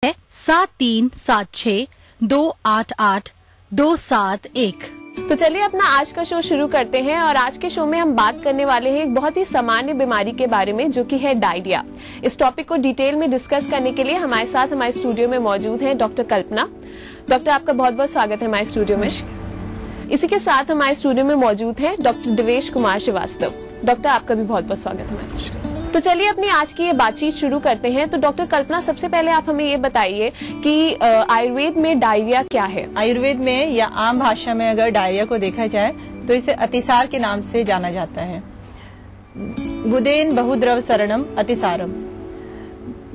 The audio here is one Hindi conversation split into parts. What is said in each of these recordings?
7376288271। तो चलिए अपना आज का शो शुरू करते हैं और आज के शो में हम बात करने वाले हैं एक बहुत ही सामान्य बीमारी के बारे में जो कि है डायरिया। इस टॉपिक को डिटेल में डिस्कस करने के लिए हमारे साथ हमारे स्टूडियो में मौजूद है डॉक्टर कल्पना। डॉक्टर आपका बहुत बहुत स्वागत है हमारे स्टूडियो में। इसी के साथ हमारे स्टूडियो में मौजूद है डॉक्टर देवेश कुमार श्रीवास्तव। डॉक्टर आपका भी बहुत बहुत स्वागत है हमारे। तो चलिए अपनी आज की ये बातचीत शुरू करते हैं। तो डॉक्टर कल्पना, सबसे पहले आप हमें ये बताइए कि आयुर्वेद में डायरिया क्या है। आयुर्वेद में या आम भाषा में अगर डायरिया को देखा जाए तो इसे अतिसार के नाम से जाना जाता है। गुदेन बहुद्रव सरणम अतिसारम,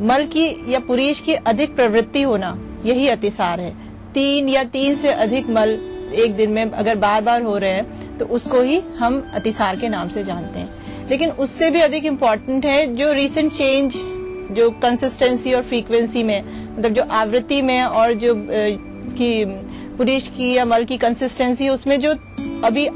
मल की या पुरीश की अधिक प्रवृत्ति होना, यही अतिसार है। 3 या 3 से अधिक मल एक दिन में अगर बार बार हो रहे हैं तो उसको ही हम अतिसार के नाम से जानते हैं। लेकिन उससे भी अधिक इम्पोर्टेंट है जो रीसेंट चेंज, जो कंसिस्टेंसी और फ्रीक्वेंसी में, मतलब जो आवृत्ति में और जो उसकी पुरीश की या मल की कंसिस्टेंसी, उसमें जो अभी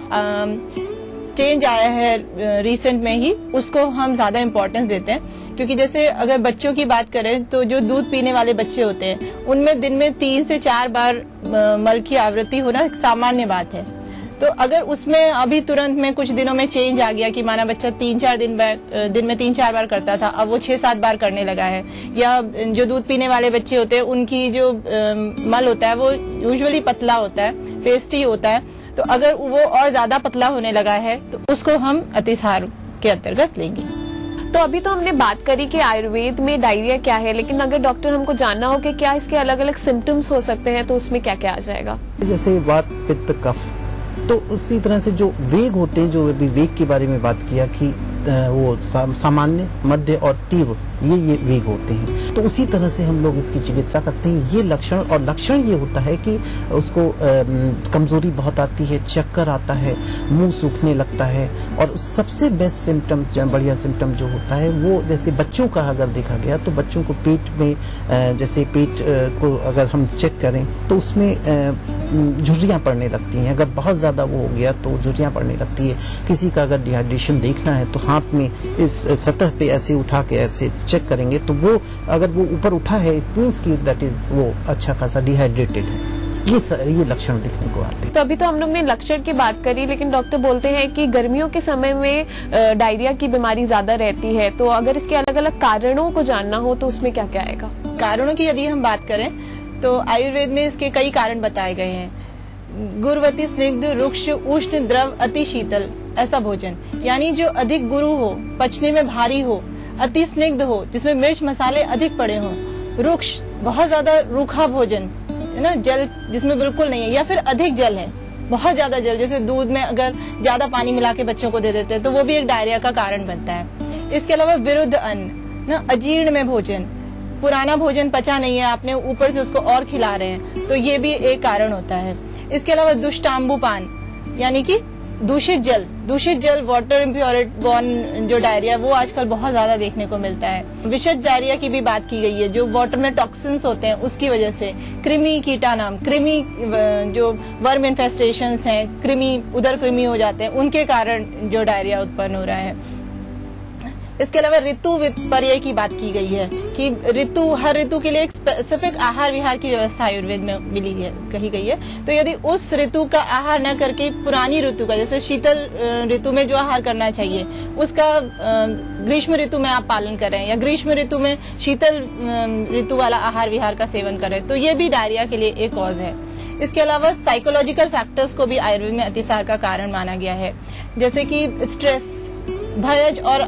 चेंज आया है रिसेंट में ही, उसको हम ज्यादा इम्पोर्टेंस देते हैं। क्योंकि जैसे अगर बच्चों की बात करें तो जो दूध पीने वाले बच्चे होते हैं उनमें दिन में 3 से 4 बार मल की आवृत्ति होना एक सामान्य बात है। तो अगर उसमें अभी तुरंत में कुछ दिनों में चेंज आ गया कि माना बच्चा 3-4 दिन में 3-4 बार करता था, अब वो 6-7 बार करने लगा है, या जो दूध पीने वाले बच्चे होते हैं उनकी जो मल होता है वो यूजुअली पतला होता है, पेस्टी होता है, तो अगर वो और ज्यादा पतला होने लगा है तो उसको हम अतिसार के अंतर्गत लेंगे। तो अभी तो हमने बात करी कि आयुर्वेद में डायरिया क्या है, लेकिन अगर डॉक्टर हमको जानना हो कि क्या इसके अलग अलग सिम्टम्स हो सकते हैं तो उसमें क्या क्या आ जाएगा। जैसे वात, पित्त, कफ, तो उसी तरह से जो वेग होते हैं, जो अभी वेग के बारे में बात किया कि वो सामान्य, मध्य और तीव्र, ये वेग होते हैं। तो उसी तरह से हम लोग इसकी चिकित्सा करते हैं। ये लक्षण, और लक्षण ये होता है कि उसको कमजोरी बहुत आती है, चक्कर आता है, मुंह सूखने लगता है, और सबसे बेस्ट सिम्टम, बढ़िया सिम्टम जो होता है वो, जैसे बच्चों का अगर देखा गया तो बच्चों को पेट में, जैसे पेट को अगर हम चेक करें तो उसमें झुर्रियां पड़ने लगती हैं। अगर बहुत ज्यादा वो हो गया तो झुर्रियां पड़ने लगती है। किसी का अगर डिहाइड्रेशन देखना है तो हाथ में इस सतह पे ऐसे उठा के ऐसे चेक करेंगे तो वो अगर वो ऊपर उठा है, इट मींस कि दैट इज वो अच्छा खासा डिहाइड्रेटेड है। ये लक्षण दिखने को आते हैं। तो अभी तो हम लोग ने लक्षण की बात करी, लेकिन डॉक्टर बोलते हैं कि गर्मियों के समय में डायरिया की बीमारी ज्यादा रहती है। तो अगर इसके अलग अलग कारणों को जानना हो तो उसमें क्या क्या आएगा। कारणों की यदि हम बात करें तो आयुर्वेद में इसके कई कारण बताए गए हैं। गुरुवती स्निग्ध रुक्ष उष्ण द्रव अति शीतल, ऐसा भोजन, यानी जो अधिक गुरु हो, पचने में भारी हो, अति स्निग्ध हो, जिसमें मिर्च मसाले अधिक पड़े हो, रुक्ष बहुत ज्यादा रूखा भोजन है ना, जल जिसमें बिल्कुल नहीं है, या फिर अधिक जल है, बहुत ज्यादा जल, जैसे दूध में अगर ज्यादा पानी मिला के बच्चों को दे देते हैं तो वो भी एक डायरिया का कारण बनता है। इसके अलावा विरुद्ध अन्न ना, अजीर्ण में भोजन, पुराना भोजन पचा नहीं है, आपने ऊपर से उसको और खिला रहे हैं, तो ये भी एक कारण होता है। इसके अलावा दुष्टांबुपान, यानी कि दूषित जल, वाटर इम्प्योरिटी बॉर्न जो डायरिया, वो आजकल बहुत ज्यादा देखने को मिलता है। विषज डायरिया की भी बात की गई है, जो वाटर में टॉक्सिन्स होते हैं उसकी वजह से। कृमि कीटानाम, कृमि जो वर्म इन्फेस्टेशंस हैं, कृमि, उदर कृमि हो जाते हैं, उनके कारण जो डायरिया उत्पन्न हो रहा है। इसके अलावा ऋतु विपर्य की बात की गई है कि हर ऋतु के लिए एक स्पेसिफिक आहार विहार की व्यवस्था आयुर्वेद में मिली है, कही गई है। तो यदि उस ऋतु का आहार न करके पुरानी ऋतु का, जैसे शीतल ऋतु में जो आहार करना चाहिए उसका ग्रीष्म ऋतु में आप पालन करें, या ग्रीष्म ऋतु में शीतल ऋतु वाला आहार विहार का सेवन करें, तो ये भी डायरिया के लिए एक कॉज है। इसके अलावा साइकोलॉजिकल फैक्टर्स को भी आयुर्वेद में अतिसार का कारण माना गया है, जैसे कि स्ट्रेस, भयज और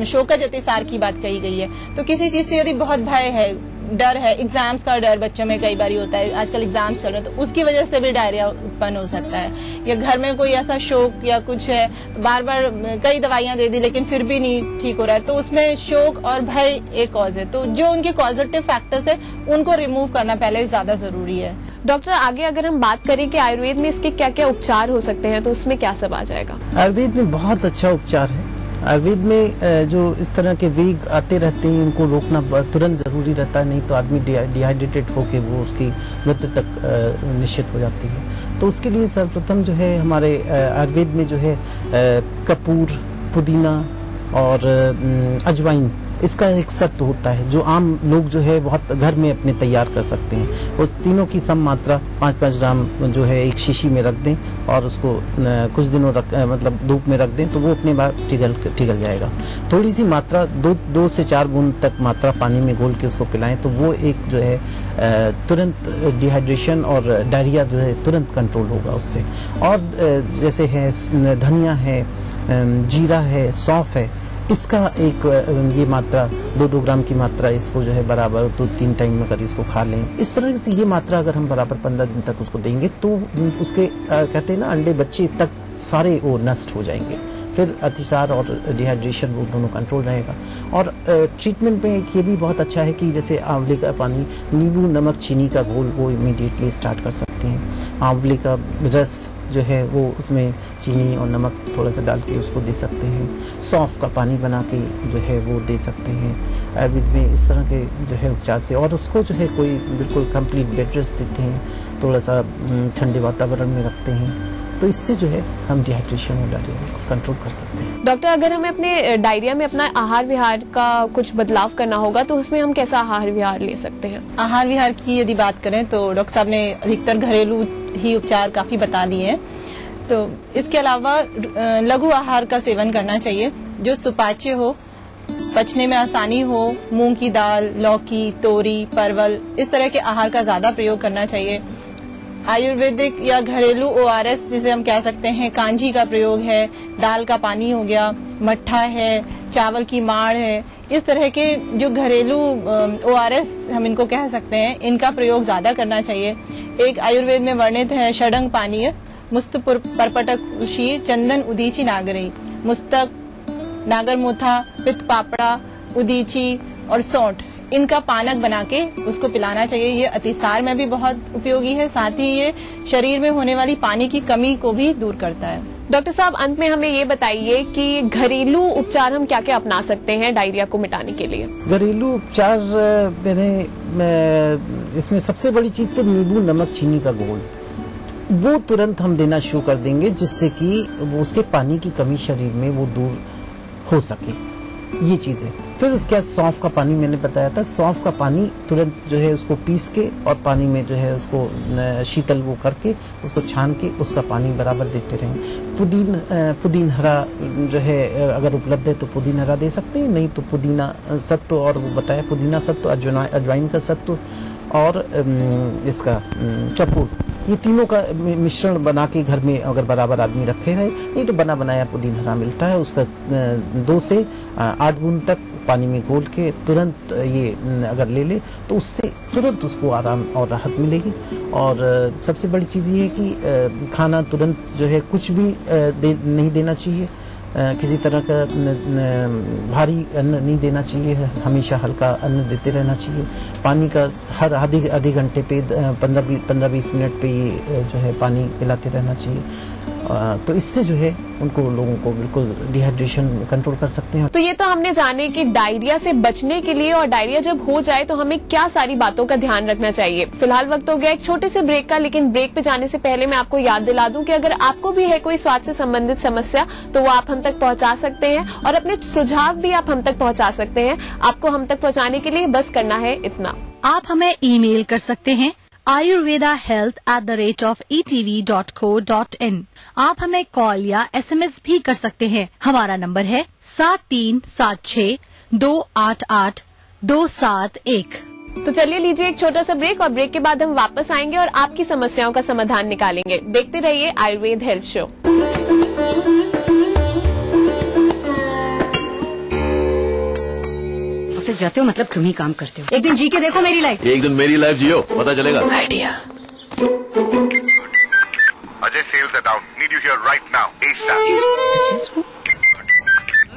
शोकज अतिसार की बात कही गई है। तो किसी चीज से यदि बहुत भय है, डर है, एग्जाम्स का डर बच्चों में कई बार होता है, आजकल एग्जाम्स चल रहे हैं, तो उसकी वजह से भी डायरिया उत्पन्न हो सकता है। या घर में कोई ऐसा शोक या कुछ है, तो बार बार कई दवाइयां दे दी लेकिन फिर भी नहीं ठीक हो रहा है, तो उसमें शोक और भय एक कॉज है। तो जो उनके कॉजेटिव फैक्टर्स है उनको रिमूव करना पहले ज्यादा जरूरी है। डॉक्टर, आगे अगर हम बात करें कि आयुर्वेद में इसके क्या क्या उपचार हो सकते हैं तो उसमें क्या सब आ जाएगा। आयुर्वेद में बहुत अच्छा उपचार है। आयुर्वेद में जो इस तरह के वेग आते रहते हैं, उनको रोकना तुरंत जरूरी रहता है, नहीं तो आदमी डिहाइड्रेटेड होकर वो उसकी मृत्यु तक निश्चित हो जाती है। तो उसके लिए सर्वप्रथम जो है हमारे आयुर्वेद में जो है कपूर, पुदीना और अजवाइन इसका एक सत्व होता है जो आम लोग जो है बहुत घर में अपने तैयार कर सकते हैं। वो तीनों की सम मात्रा 5-5 ग्राम जो है एक शीशी में रख दें और उसको कुछ दिनों मतलब धूप में रख दें तो वो अपने बार ठिगल जाएगा। थोड़ी सी मात्रा 2 से 4 बूंद तक मात्रा पानी में घोल के उसको पिलाएं तो वो एक जो है तुरंत डिहाइड्रेशन और डायरिया जो है तुरंत कंट्रोल होगा उससे। और जैसे है धनिया है, जीरा है, सौंफ है, इसका एक ये मात्रा 2-2 ग्राम की मात्रा इसको जो है बराबर 2-3 टाइम अगर इसको खा लें, इस तरह से ये मात्रा अगर हम बराबर 15 दिन तक उसको देंगे तो उसके कहते हैं ना अंडे बच्चे तक सारे वो नष्ट हो जाएंगे। फिर अतिसार और डिहाइड्रेशन वो दोनों कंट्रोल रहेगा। और ट्रीटमेंट में एक ये भी बहुत अच्छा है कि जैसे आंवले का पानी, नींबू, नमक, चीनी का घोल वो इमीडिएटली स्टार्ट कर सकते हैं। आंवले का रस जो है वो उसमें चीनी और नमक थोड़ा सा डाल के उसको दे सकते हैं। सौंफ का पानी बना के जो है वो दे सकते हैं। आयुर्वेद में इस तरह के जो है उपचार से, और उसको जो है कोई बिल्कुल कंप्लीट बेड रेस्ट देते हैं, थोड़ा सा ठंडे वातावरण में रखते हैं, तो इससे जो है हम डिहाइड्रेशन और डायरिया को कंट्रोल कर सकते हैं। डॉक्टर, अगर हमें अपने डायरिया में अपना आहार विहार का कुछ बदलाव करना होगा तो उसमें हम कैसा आहार विहार ले सकते हैं? आहार विहार की यदि बात करें तो डॉक्टर साहब ने अधिकतर घरेलू ही उपचार काफी बता दिए हैं। तो इसके अलावा लघु आहार का सेवन करना चाहिए जो सुपाच्य हो, पचने में आसानी हो। मूंग की दाल, लौकी, तोरी, परवल, इस तरह के आहार का ज्यादा प्रयोग करना चाहिए। आयुर्वेदिक या घरेलू ORS जिसे हम कह सकते हैं, कांजी का प्रयोग है, दाल का पानी हो गया, मट्ठा है, चावल की माड़ है, इस तरह के जो घरेलू ORS हम इनको कह सकते हैं, इनका प्रयोग ज्यादा करना चाहिए। एक आयुर्वेद में वर्णित है षडंग पानीय, मुस्त परपटक शीर, चंदन, उदीची, नागरई। मुस्तक, नागरमोथा, पित्त पापड़ा, उदीची और सौंठ, इनका पानक बना के उसको पिलाना चाहिए। ये अतिसार में भी बहुत उपयोगी है, साथ ही ये शरीर में होने वाली पानी की कमी को भी दूर करता है। डॉक्टर साहब, अंत में हमें ये बताइए कि घरेलू उपचार हम क्या क्या अपना सकते हैं डायरिया को मिटाने के लिए? घरेलू उपचार इसमें सबसे बड़ी चीज तो नींबू, नमक, चीनी का घोल, वो तुरंत हम देना शुरू कर देंगे जिससे कि वो उसके पानी की कमी शरीर में वो दूर हो सके, ये चीज है। फिर उसके बाद सौंफ का पानी मैंने बताया था, सौंफ का पानी तुरंत जो है उसको पीस के और पानी में जो है उसको शीतल वो करके उसको छान के उसका पानी बराबर देते रहें। पुदीन हरा जो है अगर उपलब्ध है तो पुदीन हरा दे सकते हैं, नहीं तो पुदीना सत्व, और वो बताया पुदीना सत्व, अजवाइन का सत्व और इसका कपूर, ये तीनों का मिश्रण बना के घर में अगर बराबर आदमी रखे है, नहीं तो बना बनाया पुदीन हरा मिलता है, उसका 2 से 8 बूंद तक पानी में घोल के तुरंत ये अगर ले ले तो उससे तुरंत उसको आराम और राहत मिलेगी। और सबसे बड़ी चीज़ ये है कि खाना तुरंत जो है कुछ भी नहीं देना चाहिए, किसी तरह का भारी अन्न नहीं देना चाहिए, हमेशा हल्का अन्न देते रहना चाहिए। पानी का हर आधे घंटे पे 15-20 मिनट पे ये जो है पानी पिलाते रहना चाहिए, तो इससे जो है उनको लोगों को बिल्कुल डिहाइड्रेशन कंट्रोल कर सकते हैं। तो ये तो हमने जाने कि डायरिया से बचने के लिए और डायरिया जब हो जाए तो हमें क्या सारी बातों का ध्यान रखना चाहिए। फिलहाल वक्त हो गया एक छोटे से ब्रेक का, लेकिन ब्रेक पे जाने से पहले मैं आपको याद दिला दूं कि अगर आपको भी है कोई स्वास्थ्य से संबंधित समस्या तो वो आप हम तक पहुंचा सकते हैं और अपने सुझाव भी आप हम तक पहुंचा सकते हैं। आपको हम तक पहुंचाने के लिए बस करना है इतना। आप हमें ईमेल कर सकते हैं ayurvedahealth@etv.co.in। आप हमें कॉल या SMS भी कर सकते हैं। हमारा नंबर है 7376288271। तो चलिए लीजिए एक छोटा सा ब्रेक, और ब्रेक के बाद हम वापस आएंगे और आपकी समस्याओं का समाधान निकालेंगे। देखते रहिए आयुर्वेद हेल्थ शो। ऑफिस जाते हो मतलब तुम ही काम करते हो। एक दिन जी के देखो मेरी लाइफ। एक दिन मेरी लाइफ जियो, पता चलेगा। Idea. Ajay, sales are down. Need you here right now. ASAP.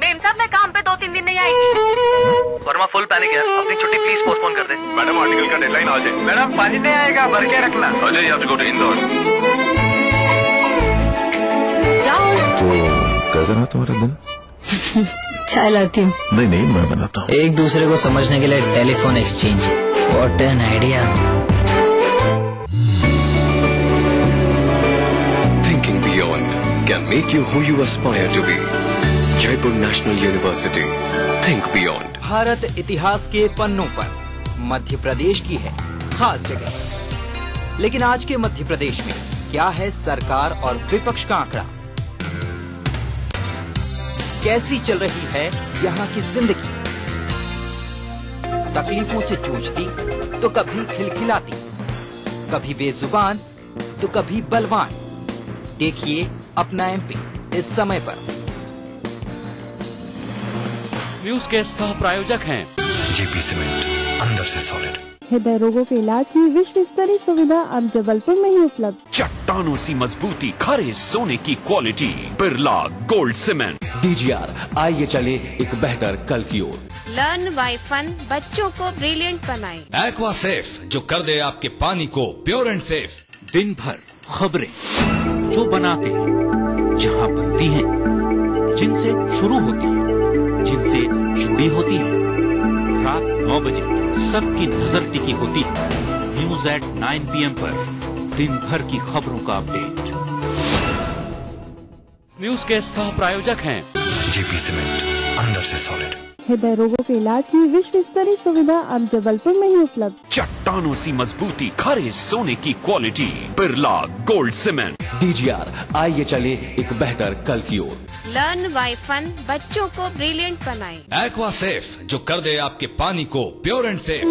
Ma'am साहब, मैं काम पे 2-3 दिन नहीं आएगी। वर्मा फुल पैनिक है, अपनी छुट्टी प्लीज पोस्टपोन कर दे। मैडम, आर्टिकल का डेडलाइन आ जाए। मैडम, पानी नहीं आएगा, भर के रखना। Ajay, you have to go to Indore. तो कैसा रहा तुम्हारा दिन? चाय लाती हूँ। नहीं, मैं बनाता हूँ। एक दूसरे को समझने के लिए telephone exchange, what an idea. Thinking beyond can make you who you aspire to be. Jaipur national university, think beyond. Bharat इतिहास के पन्नों पर मध्य प्रदेश की है खास जगह, लेकिन आज के मध्य प्रदेश में क्या है सरकार और विपक्ष का आंकड़ा? कैसी चल रही है यहाँ की जिंदगी? तकलीफों से जूझती तो कभी खिलखिलाती, कभी बेजुबान तो कभी बलवान। देखिए अपना एमपी इस समय पर। न्यूज के सह प्रायोजक हैं जेपी सीमेंट, अंदर से सॉलिड। हृदय रोगों के इलाज की विश्व स्तरीय सुविधा अब जबलपुर में ही उपलब्ध। चट्टानों सी मजबूती, खरे सोने की quality, Birla gold cement. DGR, आइए चले एक बेहतर कल की ओर। लर्न बाय फन, बच्चों को ब्रिलियंट बनाए। एक्वा सेफ, जो कर दे आपके पानी को प्योर एंड सेफ। दिन भर खबरें जो बनाते हैं, जहां बनती हैं, जिनसे शुरू होती है, जिनसे जुड़ी होती है। रात 9 बजे सबकी नजर टिकी होती है न्यूज एट 9 PM पर। दिन भर की खबरों का अपडेट। न्यूज के सह प्रायोजक हैं जेपी सीमेंट, अंदर से सॉलिड। हृदय रोगों के इलाज की विश्व स्तरीय सुविधा अब जबलपुर में ही उपलब्ध। चट्टानों सी मजबूती, खरे सोने की quality, Birla gold cement. DGR, आइए चले एक बेहतर कल की ओर। लर्न बाय फन, बच्चों को ब्रिलियंट बनाए। एक्वा सेफ, जो कर दे आपके पानी को प्योर एंड सेफ।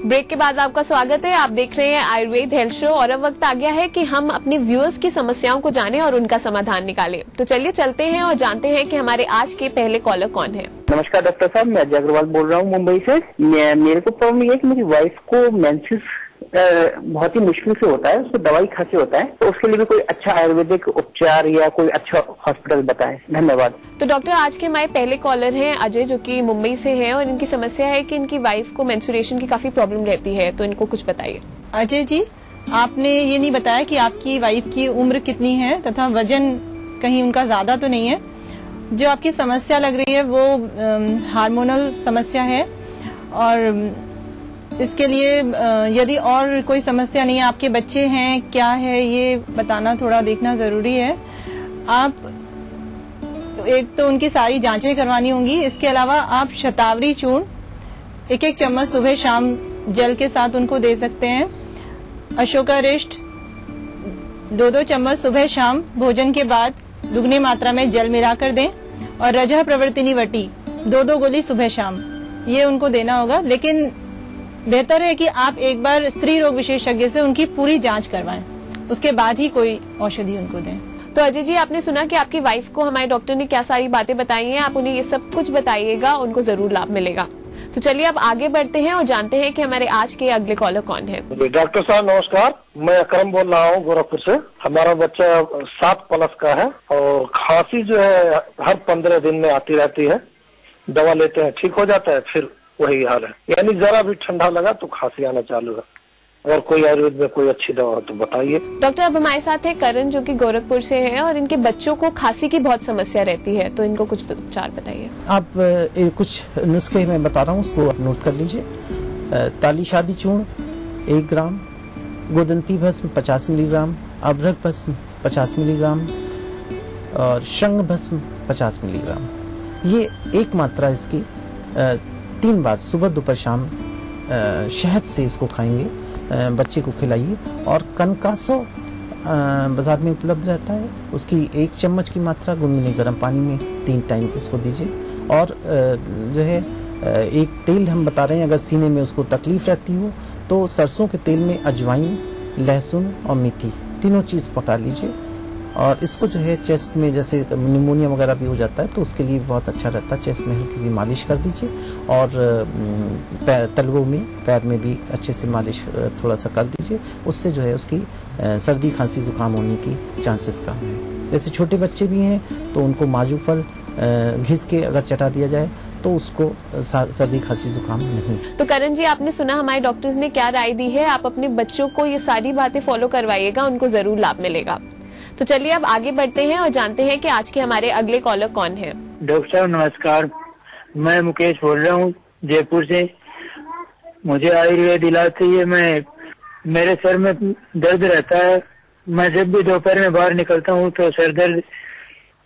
ब्रेक के बाद आपका स्वागत है। आप देख रहे हैं आयुर्वेद हेल्थ शो और अब वक्त आ गया है कि हम अपने व्यूअर्स की समस्याओं को जानें और उनका समाधान निकालें। तो चलिए चलते हैं और जानते हैं कि हमारे आज के पहले कॉलर कौन है। नमस्कार डॉक्टर साहब, मैं अजय अग्रवाल बोल रहा हूँ मुंबई से। मेरे को प्रॉब्लम ये है कि मेरी वाइफ को मेंसेस बहुत ही मुश्किल से होता है, उसको दवाई खांसी होता है, तो उसके लिए भी कोई अच्छा आयुर्वेदिक उपचार या कोई अच्छा हॉस्पिटल बताएं। धन्यवाद। तो डॉक्टर, आज के हमारे पहले कॉलर हैं अजय, जो कि मुंबई से हैं और इनकी समस्या है कि इनकी वाइफ को मेंस्ट्रुएशन की काफी प्रॉब्लम रहती है, तो इनको कुछ बताइए। अजय जी, आपने ये नहीं बताया कि आपकी वाइफ की उम्र कितनी है तथा वजन कहीं उनका ज्यादा तो नहीं है। जो आपकी समस्या लग रही है वो हार्मोनल समस्या है और इसके लिए यदि और कोई समस्या नहीं है, आपके बच्चे हैं क्या है ये बताना थोड़ा देखना जरूरी है। आप एक तो उनकी सारी जांचें करवानी होंगी, इसके अलावा आप शतावरी चूर्ण 1-1 चम्मच सुबह शाम जल के साथ उनको दे सकते हैं। अशोकारिष्ट 2-2 चम्मच सुबह शाम भोजन के बाद दुगनी मात्रा में जल मिलाकर दें और रजह प्रवर्तिनी वटी 2-2 गोली सुबह शाम, ये उनको देना होगा। लेकिन बेहतर है कि आप एक बार स्त्री रोग विशेषज्ञ से उनकी पूरी जांच करवाएं, उसके बाद ही कोई औषधि उनको दें। तो अजय जी, आपने सुना कि आपकी वाइफ को हमारे डॉक्टर ने क्या सारी बातें बताई हैं, आप उन्हें ये सब कुछ बताइएगा, उनको जरूर लाभ मिलेगा। तो चलिए अब आगे बढ़ते हैं और जानते हैं कि हमारे आज के अगले कॉलर कौन है। डॉक्टर साहब नमस्कार, मैं अकरम बोल रहा हूँ गोरखपुर से। हमारा बच्चा 7 प्लस का है और खांसी जो है हर 15 दिन में आती रहती है। दवा लेते हैं ठीक हो जाता है, फिर वही हाल है, यानी जरा भी ठंडा लगा तो खांसी आना चालू है। और कोई आयुर्वेद में कोई अच्छी दवा हो तो बताइए। डॉक्टर, अब हमारे साथ है करण, जो कि गोरखपुर से है और इनके बच्चों को खांसी की बहुत समस्या रहती है, तो इनको कुछ उपचार बताइए। आप कुछ नुस्खे मैं बता रहा हूँ, उसको आप नोट कर लीजिए। ताली शादी चूर्ण 1 ग्राम, गोदंती भस्म 50 मिलीग्राम, अभ्रक भस्म 50 मिलीग्राम और शंग भस्म 50 मिलीग्राम। ये एक मात्रा इसकी 3 बार सुबह दोपहर शाम शहद से इसको खाएंगे, बच्चे को खिलाइए। और कनकासो बाजार में उपलब्ध रहता है, उसकी 1 चम्मच की मात्रा गुनगुने गर्म पानी में 3 टाइम इसको दीजिए। और जो है एक तेल हम बता रहे हैं, अगर सीने में उसको तकलीफ रहती हो तो सरसों के तेल में अजवाइन, लहसुन और मेथी तीनों चीज पका लीजिए। और इसको जो है चेस्ट में जैसे निमोनिया वगैरह भी हो जाता है तो उसके लिए बहुत अच्छा रहता है। चेस्ट में हल्की सी मालिश कर दीजिए और तलवों में पैर में भी अच्छे से मालिश थोड़ा सा कर दीजिए। उससे जो है उसकी सर्दी खांसी जुकाम होने की चांसेस कम है। जैसे छोटे बच्चे भी हैं तो उनको माजू फल घिस के अगर चटा दिया जाए तो उसको सर्दी खांसी जुकाम नहीं। तो करण जी, आपने सुना हमारे डॉक्टर्स ने क्या राय दी है। आप अपने बच्चों को ये सारी बातें फॉलो करवाइएगा, उनको जरूर लाभ मिलेगा। तो चलिए अब आगे बढ़ते हैं और जानते हैं कि आज के हमारे अगले कॉलर कौन है। डॉक्टर साहब नमस्कार, मैं मुकेश बोल रहा हूँ जयपुर से। मुझे आयुर्वेद इलाज चाहिए। मैं मेरे सर में दर्द रहता है। मैं जब भी दोपहर में बाहर निकलता हूँ तो सर दर्द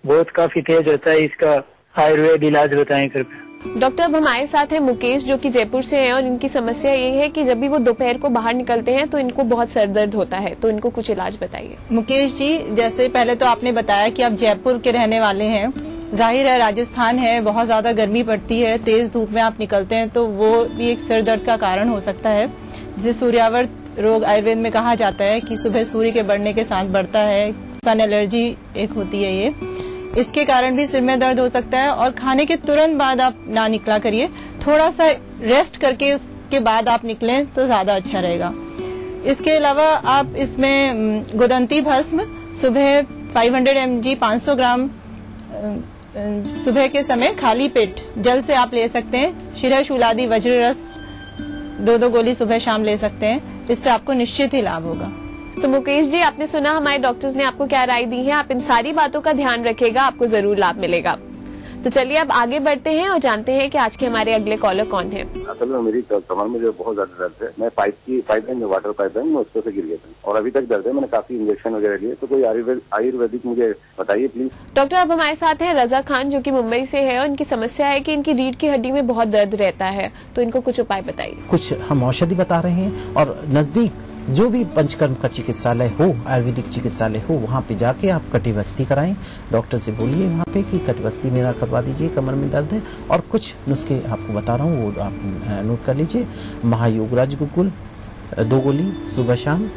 बहुत काफी तेज होता है। इसका आयुर्वेद इलाज बताएं कृपया। डॉक्टर, अब हमारे साथ है मुकेश, जो कि जयपुर से हैं और इनकी समस्या ये है कि जब भी वो दोपहर को बाहर निकलते हैं तो इनको बहुत सर दर्द होता है, तो इनको कुछ इलाज बताइए। मुकेश जी, जैसे पहले तो आपने बताया कि आप जयपुर के रहने वाले हैं। जाहिर है राजस्थान है, बहुत ज्यादा गर्मी पड़ती है, तेज धूप में आप निकलते हैं तो वो भी एक सर दर्द का कारण हो सकता है, जिसे सूर्यावर्त रोग आयुर्वेद में कहा जाता है कि सुबह सूर्य के बढ़ने के साथ बढ़ता है। सन एलर्जी एक होती है ये, इसके कारण भी सिर में दर्द हो सकता है। और खाने के तुरंत बाद आप ना निकला करिए, थोड़ा सा रेस्ट करके उसके बाद आप निकलें तो ज्यादा अच्छा रहेगा। इसके अलावा आप इसमें गुदंती भस्म सुबह 500 mg 500 ग्राम सुबह के समय खाली पेट जल से आप ले सकते हैं। शिरह शूलादि वज्र रस 2-2 गोली सुबह शाम ले सकते हैं, इससे आपको निश्चित ही लाभ होगा। तो मुकेश जी, आपने सुना हमारे डॉक्टर्स ने आपको क्या राय दी है। आप इन सारी बातों का ध्यान रखिएगा, आपको जरूर लाभ मिलेगा। तो चलिए अब आगे बढ़ते हैं और जानते हैं कि आज के हमारे अगले कॉलर कौन है। असल में मेरी कमर में जो बहुत ज्यादा दर्द है, मैं पाइपलाइन जो वाटर पाइपलाइन में उसको से गिर गया था और अभी तक दर्द है। मैंने काफी इंजेक्शन वगैरह लिए, तो कोई आयुर्वेदिक मुझे बताइए प्लीज। डॉक्टर, अब हमारे साथ है रजा खान, जो कि मुंबई से है और इनकी समस्या है कि इनकी रीढ़ की हड्डी में बहुत दर्द रहता है, तो इनको कुछ उपाय बताइए। कुछ हम औषधि बता रहे हैं और नजदीक जो भी पंचकर्म का चिकित्सालय हो, आयुर्वेदिक चिकित्सालय हो, वहाँ पे जाके आप कटिबस्ती कराएं। डॉक्टर से बोलिए वहाँ पे कि कटिबस्ती मेरा करवा दीजिए, कमर में दर्द है। और कुछ नुस्खे आपको बता रहा हूँ, वो आप नोट कर लीजिए। महायोगराज गुग्गुल 2 गोली सुबह शाम,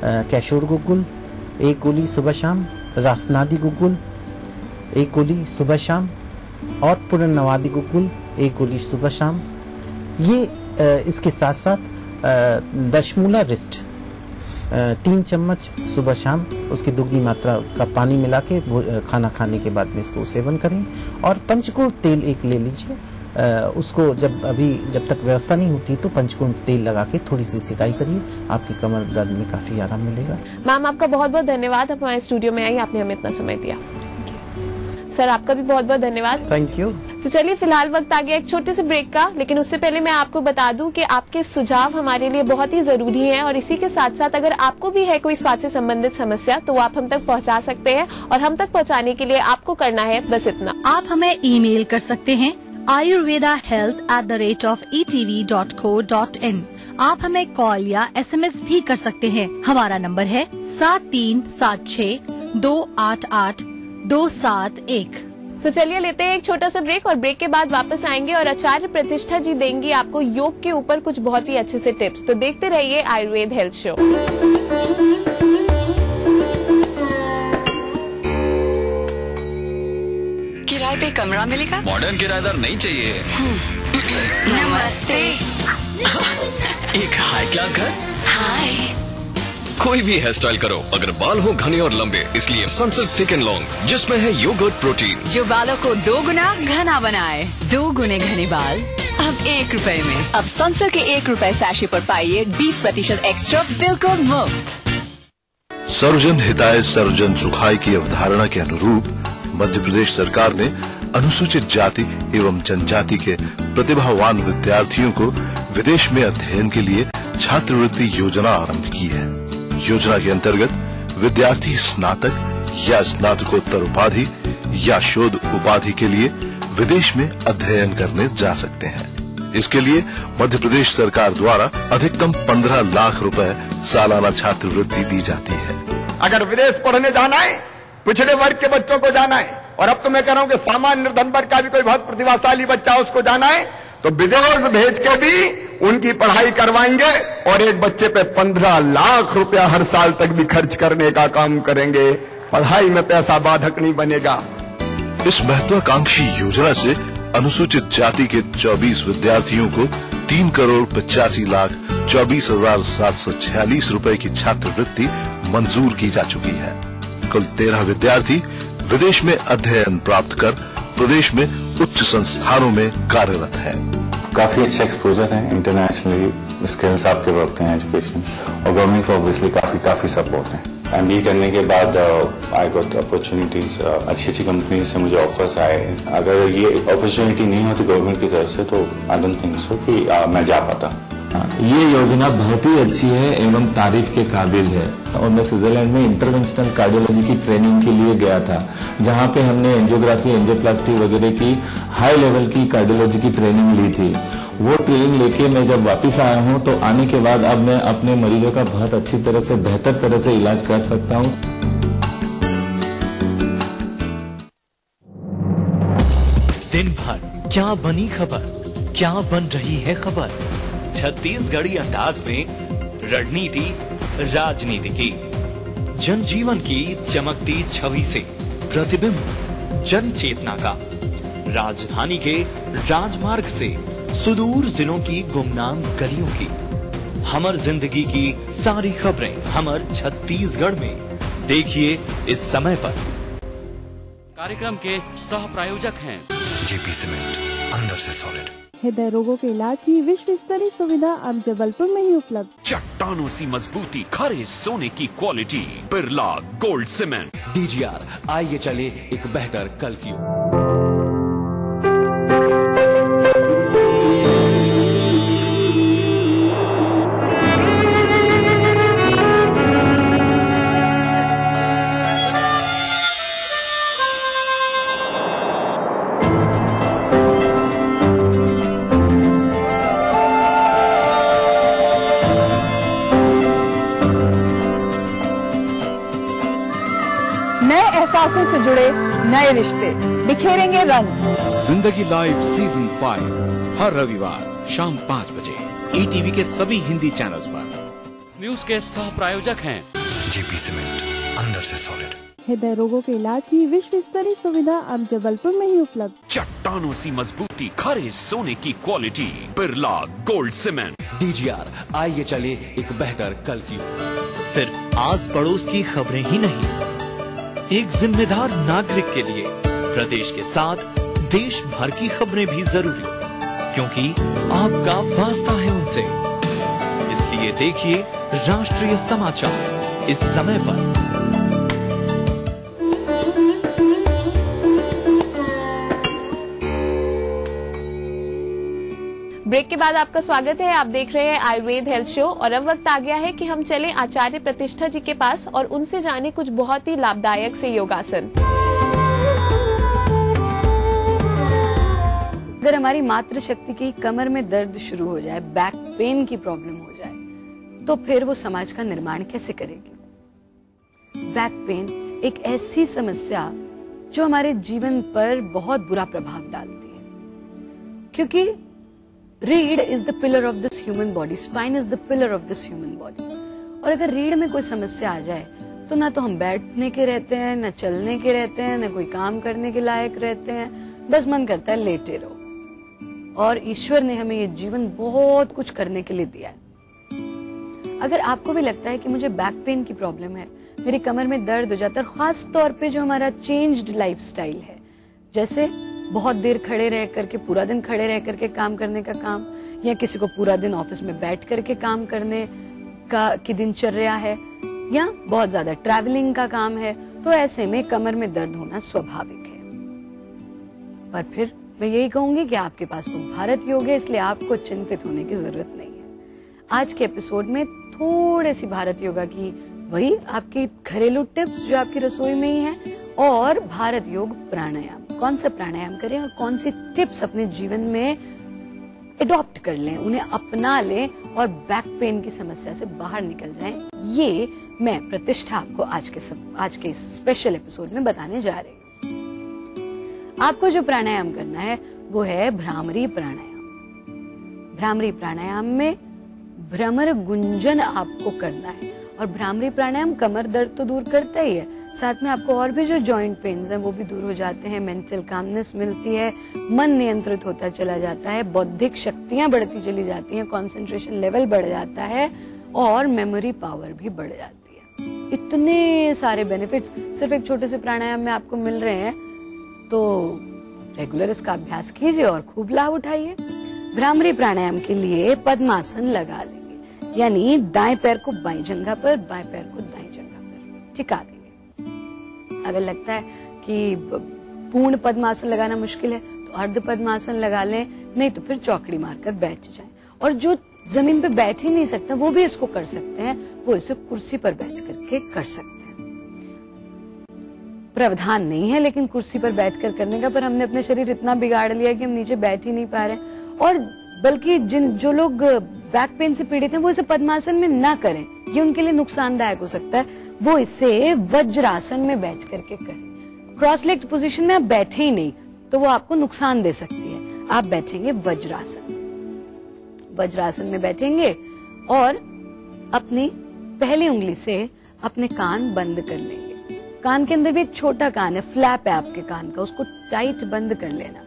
कैशोर गुग्गुल 1 गोली सुबह शाम, रासनादी गुग्गुल 1 गोली सुबह शाम और पुनर्नवादी गुग्गुल 1 गोली सुबह शाम। ये इसके साथ साथ दशमूला रिस्ट 3 चम्मच सुबह शाम, उसकी दुगनी मात्रा का पानी मिला के खाना खाने के बाद में इसको सेवन करें। और पंचकोण तेल 1 ले लीजिए, उसको जब तक व्यवस्था नहीं होती तो पंचकोण तेल लगा के थोड़ी सी सिकाई करिए, आपकी कमर दर्द में काफी आराम मिलेगा। मैम, आपका बहुत बहुत धन्यवाद, आप हमारे स्टूडियो में आई, आपने हमें इतना समय दिया। सर, आपका भी बहुत बहुत धन्यवाद। Thank you. तो चलिए फिलहाल वक्त आ गया एक छोटे से ब्रेक का, लेकिन उससे पहले मैं आपको बता दूं कि आपके सुझाव हमारे लिए बहुत ही जरूरी हैं और इसी के साथ साथ अगर आपको भी है कोई स्वास्थ्य से संबंधित समस्या तो वो आप हम तक पहुंचा सकते हैं और हम तक पहुंचाने के लिए आपको करना है बस इतना। आप हमें ईमेल कर सकते हैं ayurvedahealth@etv.co.in। आप हमें कॉल या SMS भी कर सकते हैं। हमारा नंबर है 7376288271। तो चलिए लेते हैं एक छोटा सा ब्रेक और ब्रेक के बाद वापस आएंगे और आचार्य प्रतिष्ठा जी देंगी आपको योग के ऊपर कुछ बहुत ही अच्छे से टिप्स। तो देखते रहिए आयुर्वेद हेल्थ शो। किराए पे कमरा मिलेगा? मॉडर्न किराएदार नहीं चाहिए। नमस्ते। एक हाई क्लास घर। हाय। कोई भी हेयर स्टाइल करो, अगर बाल हो घने और लंबे, इसलिए सनसिल्क थिक एंड लॉन्ग, जिसमें है योगर्ट प्रोटीन, जो बालों को 2 गुना घना बनाए। 2 गुने घने बाल अब 1 रुपए में। अब सनसिल्क के 1 रुपए सैशे पर पाइए 20% एक्स्ट्रा बिल्कुल मुफ्त। सर्वजन हिताय सर्वजन सुखाय की अवधारणा के अनुरूप मध्य प्रदेश सरकार ने अनुसूचित जाति एवं जनजाति के प्रतिभावान विद्यार्थियों को विदेश में अध्ययन के लिए छात्रवृत्ति योजना आरंभ की है। योजना के अंतर्गत विद्यार्थी स्नातक या स्नातकोत्तर उपाधि या शोध उपाधि के लिए विदेश में अध्ययन करने जा सकते हैं। इसके लिए मध्य प्रदेश सरकार द्वारा अधिकतम 15 लाख रुपए सालाना छात्रवृत्ति दी जाती है। अगर विदेश पढ़ने जाना है, पिछड़े वर्ग के बच्चों को जाना है और अब तो मैं कह रहा हूं कि सामान्य धन वर्ग का भी कोई बहुत प्रतिभाशाली बच्चा उसको जाना है तो विदेश भेज के भी उनकी पढ़ाई करवाएंगे और एक बच्चे पे 15 लाख रुपया हर साल तक भी खर्च करने का काम करेंगे। पढ़ाई में पैसा बाधक नहीं बनेगा। इस महत्वाकांक्षी योजना से अनुसूचित जाति के 24 विद्यार्थियों को 3,85,24,746 रुपए की छात्रवृत्ति मंजूर की जा चुकी है। कुल 13 विद्यार्थी विदेश में अध्ययन प्राप्त कर प्रदेश में उच्च संस्थानों में कार्यरत हैं। काफी अच्छा एक्सपोजर है, इंटरनेशनली स्किल्स आपके बढ़ते हैं एजुकेशन और गवर्नमेंट को ऑब्वियसली काफी सपोर्ट है। एमबीए करने के बाद आई गॉट अपॉर्चुनिटीज, अच्छी कंपनी से मुझे ऑफर्स आए। अगर ये अपॉर्चुनिटी नहीं होती गवर्नमेंट की तरफ से तो आई डोंट थिंक सो कि मैं जा पाता। ये योजना बहुत ही अच्छी है एवं तारीफ के काबिल है। और मैं स्विट्जरलैंड में इंटरवेंशनल कार्डियोलॉजी की ट्रेनिंग के लिए गया था, जहां पे हमने एंजियोग्राफी, एंजियोप्लास्टी वगैरह की हाई लेवल की कार्डियोलॉजी की ट्रेनिंग ली थी। वो ट्रेनिंग लेके मैं जब वापस आया हूं तो आने के बाद अब मैं अपने मरीजों का बहुत अच्छी तरह से, बेहतर तरह से इलाज कर सकता हूं। दिन भर क्या बनी खबर, क्या बन रही है खबर, छत्तीसगढ़ी अंदाज में रणनीति राजनीति की, जनजीवन की चमकती छवि से प्रतिबिंब जन चेतना का, राजधानी के राजमार्ग से सुदूर जिलों की गुमनाम गलियों की, हमर जिंदगी की सारी खबरें हमर छत्तीसगढ़ में। देखिए इस समय पर। कार्यक्रम के सह प्रायोजक हैं जेपी सीमेंट, अंदर से सॉलिड। हृदय रोगों के इलाज की विश्व स्तरीय सुविधा अब जबलपुर में ही उपलब्ध। चट्टानों सी मजबूती, खरे सोने की quality, Birla gold cement. DGR, आइए चले एक बेहतर कल की ओर। एहसासों से जुड़े नए रिश्ते बिखेरेंगे रंग। जिंदगी लाइव सीजन 5 हर रविवार शाम 5 बजे ईटीवी के सभी हिंदी चैनल्स पर। न्यूज के सह प्रायोजक हैं जेपी सीमेंट, अंदर से सॉलिड। हृदय रोगों के इलाज की विश्व स्तरीय सुविधा अब जबलपुर में ही उपलब्ध। चट्टानों सी मजबूती, खरे सोने की quality, Birla gold cement. DGR, आइए चले एक बेहतर कल की ओर। सिर्फ आस पड़ोस की खबरें ही नहीं, एक जिम्मेदार नागरिक के लिए प्रदेश के साथ देश भर की खबरें भी जरूरी, क्योंकि आपका वास्ता है उनसे। इसलिए देखिए राष्ट्रीय समाचार इस समय पर। ब्रेक के बाद आपका स्वागत है। आप देख रहे हैं आयुर्वेद हेल्थ शो और अब वक्त आ गया है कि हम चलें आचार्य प्रतिष्ठा जी के पास और उनसे जाने कुछ बहुत ही लाभदायक से योगासन। अगर हमारी मातृशक्ति की कमर में दर्द शुरू हो जाए, बैक पेन की प्रॉब्लम हो जाए, तो फिर वो समाज का निर्माण कैसे करेगी? बैक पेन एक ऐसी समस्या जो हमारे जीवन पर बहुत बुरा प्रभाव डालती है, क्योंकि रीढ़ is the pillar of this human body, spine is the pillar of this human body. और अगर रीढ़ में कोई समस्या आ जाए तो ना तो हम बैठने के रहते हैं, ना चलने के रहते हैं, ना कोई काम करने के लायक रहते हैं, बस मन करता है लेटे रहो। और ईश्वर ने हमें ये जीवन बहुत कुछ करने के लिए दिया है। अगर आपको भी लगता है कि मुझे बैक पेन की प्रॉब्लम है, मेरी कमर में दर्द हो जाता है, खास तौर पे जो हमारा चेंज्ड लाइफस्टाइल है, जैसे बहुत देर खड़े रह करके, पूरा दिन खड़े रह करके काम करने का काम, या किसी को पूरा दिन ऑफिस में बैठ करके काम करने की दिनचर्या है, या बहुत ज्यादा ट्रैवलिंग का काम है, तो ऐसे में कमर में दर्द होना स्वाभाविक है। पर फिर मैं यही कहूंगी कि आपके पास तो भारत योग है, इसलिए आपको चिंतित होने की जरूरत नहीं है। आज के एपिसोड में थोड़े सी भारत योगा की, वही आपकी घरेलू टिप्स जो आपकी रसोई में ही है, और भारत योग प्राणायाम, कौन सा प्राणायाम करें और कौन सी टिप्स अपने जीवन में एडॉप्ट कर लें, उन्हें अपना लें और बैक पेन की समस्या से बाहर निकल जाएं, ये मैं प्रतिष्ठा आपको आज के इस स्पेशल एपिसोड में बताने जा रही हूँ। आपको जो प्राणायाम करना है वो है भ्रामरी प्राणायाम। भ्रामरी प्राणायाम में भ्रमर गुंजन आपको करना है, और भ्रामरी प्राणायाम कमर दर्द तो दूर करता ही है, साथ में आपको और भी जो जॉइंट पेन्स हैं वो भी दूर हो जाते हैं, मेंटल कामनेस मिलती है, मन नियंत्रित होता चला जाता है, बौद्धिक शक्तियां बढ़ती चली जाती हैं, कंसंट्रेशन लेवल बढ़ जाता है और मेमोरी पावर भी बढ़ जाती है। इतने सारे बेनिफिट्स सिर्फ एक छोटे से प्राणायाम में आपको मिल रहे हैं, तो रेगुलर इसका अभ्यास कीजिए और खूब लाभ उठाइए। भ्रामरी प्राणायाम के लिए पद्मासन लगा लेंगे, यानी दाएं पैर को बाईं जंघा पर, बाएं पैर को दाईं जंघा पर टिका देंगे। अगर लगता है कि पूर्ण पद्मासन लगाना मुश्किल है तो अर्ध पद्मासन लगा लें, नहीं तो फिर चौकड़ी मारकर बैठ जाएं। और जो जमीन पे बैठ ही नहीं सकते, वो भी इसको कर सकते हैं, वो इसे कुर्सी पर बैठ करके कर सकते हैं। प्रावधान नहीं है लेकिन कुर्सी पर बैठकर करने का, पर हमने अपने शरीर इतना बिगाड़ लिया कि हम नीचे बैठ ही नहीं पा रहे। और बल्कि जो लोग बैक पेन से पीड़ित हैं वो इसे पद्मासन में ना करें, ये उनके लिए नुकसानदायक हो सकता है। वो इसे वज्रासन में बैठ करके करें। क्रॉस लेग्ड पोजीशन में आप बैठे ही नहीं तो वो आपको नुकसान दे सकती है। आप बैठेंगे वज्रासन, वज्रासन में बैठेंगे और अपनी पहली उंगली से अपने कान बंद कर लेंगे। कान के अंदर भी एक छोटा कान है, फ्लैप है आपके कान का, उसको टाइट बंद कर लेना।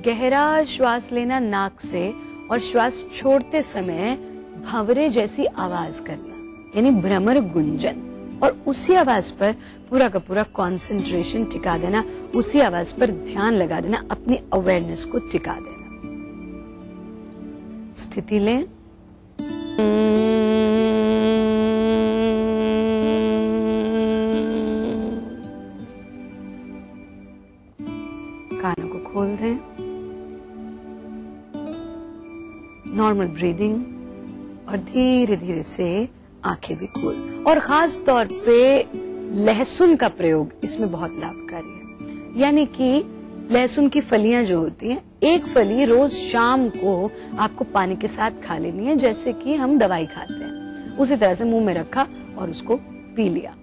गहरा श्वास लेना नाक से और श्वास छोड़ते समय भंवरे जैसी आवाज करना, यानी भ्रमर गुंजन, और उसी आवाज पर पूरा का पूरा कंसंट्रेशन टिका देना, उसी आवाज पर ध्यान लगा देना, अपनी अवेयरनेस को टिका देना। स्थिति लें, कानों को खोल दें, नॉर्मल ब्रीदिंग, और धीरे धीरे से आंखें भी खोल। और खास तौर पे लहसुन का प्रयोग इसमें बहुत लाभकारी है, यानी कि लहसुन की फलियां जो होती हैं, एक फली रोज शाम को आपको पानी के साथ खा लेनी है, जैसे कि हम दवाई खाते हैं उसी तरह से मुंह में रखा और उसको पी लिया।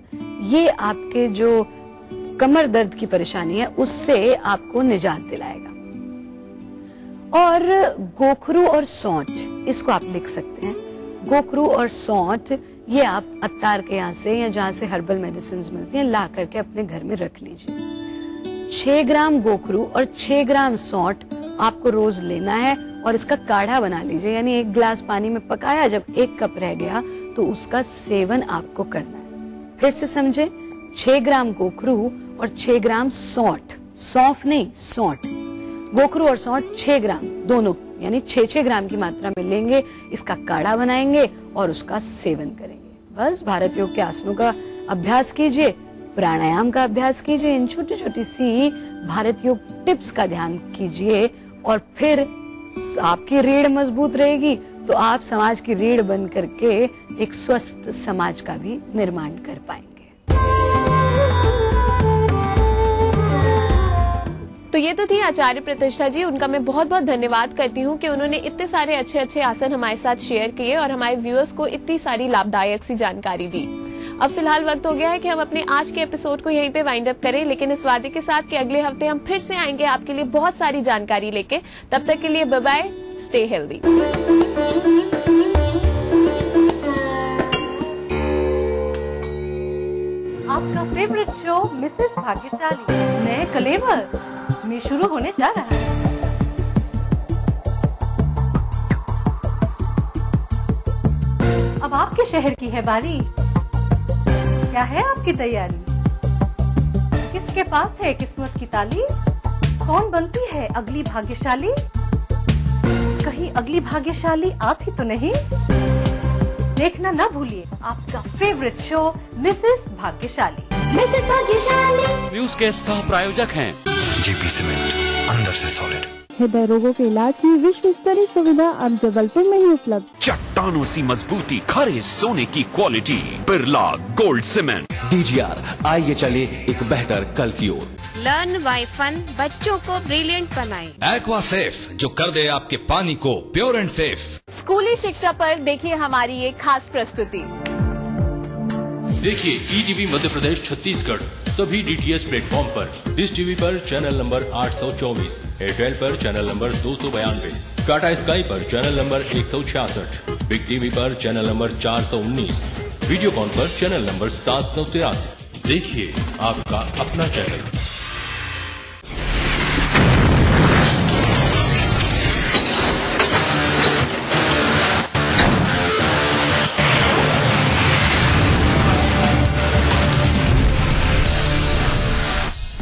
ये आपके जो कमर दर्द की परेशानी है उससे आपको निजात दिलाएगा। और गोखरू और सौंठ, इसको आप लिख सकते हैं। गोखरू और सौंठ ये आप अत्तार के यहाँ से या जहाँ से हर्बल मेडिसिन मिलती हैं ला करके अपने घर में रख लीजिए। 6 ग्राम गोखरू और 6 ग्राम सौंठ आपको रोज लेना है और इसका काढ़ा बना लीजिए, यानी 1 गिलास पानी में पकाया, जब 1 कप रह गया तो उसका सेवन आपको करना है। फिर से समझे, 6 ग्राम गोखरू और 6 ग्राम सौंठ, सौंफ नहीं सौंठ, गोखरू और सौंठ 6 ग्राम दोनों, यानी 6-6 ग्राम की मात्रा में लेंगे, इसका काढ़ा बनाएंगे और उसका सेवन करेंगे। बस भारत योग के आसनों का अभ्यास कीजिए, प्राणायाम का अभ्यास कीजिए, इन छोटी छोटी सी भारत योग टिप्स का ध्यान कीजिए, और फिर आपकी रीढ़ मजबूत रहेगी तो आप समाज की रीढ़ बन करके एक स्वस्थ समाज का भी निर्माण कर पाएंगे। तो ये तो थी आचार्य प्रतिष्ठा जी, उनका मैं बहुत बहुत धन्यवाद करती हूँ कि उन्होंने इतने सारे अच्छे अच्छे आसन हमारे साथ शेयर किए और हमारे व्यूअर्स को इतनी सारी लाभदायक सी जानकारी दी। अब फिलहाल वक्त हो गया है कि हम अपने आज के एपिसोड को यहीं पे वाइंड अप करें, लेकिन इस वादे के साथ कि अगले हफ्ते हम फिर से आएंगे आपके लिए बहुत सारी जानकारी लेके। तब तक के लिए बाय बाय, स्टे हेल्दी। आपका फेवरेट शो मिसेस भाग्यशाली नए कलेवर में शुरू होने जा रहा है। अब आपके शहर की है बारी, क्या है आपकी तैयारी? किसके पास है किस्मत की ताली? कौन बनती है अगली भाग्यशाली? कहीं अगली भाग्यशाली आप ही तो नहीं? देखना ना भूलिए आपका फेवरेट शो मिसेस भाग्यशाली। मिसेस भाग्यशाली न्यूज के सह प्रायोजक हैं जेपी सीमेंट, अंदर से सॉलिड। हृदय रोगों के इलाज की विश्व स्तरीय सुविधा अब जबलपुर में ही उपलब्ध। चट्टानों सी मजबूती, खरे सोने की quality, Birla gold cement. DGR, आइए चले एक बेहतर कल की ओर। लर्न बाय फन, बच्चों को ब्रिलियंट बनाए। एक्वा सेफ, जो कर दे आपके पानी को प्योर एंड सेफ। स्कूली शिक्षा पर देखिए हमारी ये खास प्रस्तुति। देखिए ईटीवी मध्य प्रदेश छत्तीसगढ़ सभी डीटीएच प्लेटफॉर्म पर, डिश टीवी पर चैनल नंबर 824, एयरटेल पर चैनल नंबर 292, टाटा स्काई पर चैनल नंबर 166, बिग टीवी पर चैनल नंबर 419, वीडियोकॉन पर चैनल नंबर 783। देखिए आपका अपना channel.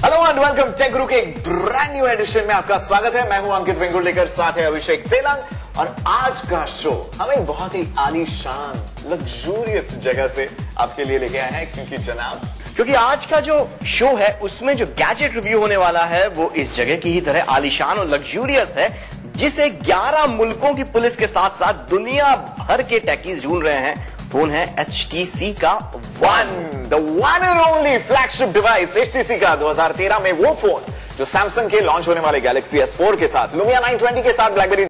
Hello and welcome, Tech Guru के एक ब्रांड न्यू एडिशन में आपका स्वागत है। मैं हूं अंकित वेंगुर, लेकर साथ है अभिषेक तेलंग। और आज का शो हम एक बहुत ही आलीशान लग्जूरियस जगह से आपके लिए लेके आए हैं, क्योंकि जनाब क्योंकि आज का जो शो है उसमें जो गैजेट रिव्यू होने वाला है वो इस जगह की ही तरह आलीशान और लग्जूरियस है, जिसे 11 मुल्कों की पुलिस के साथ साथ दुनिया भर के टेकीज ढूंढ रहे हैं। फोन है HTC का the one and only flagship device HTC का 2013 में वो फोन जो सैमसंग के लॉन्च होने वाले गैलेक्सी S4 के साथ, लुमिया 920 के साथ, ब्लैकबेरी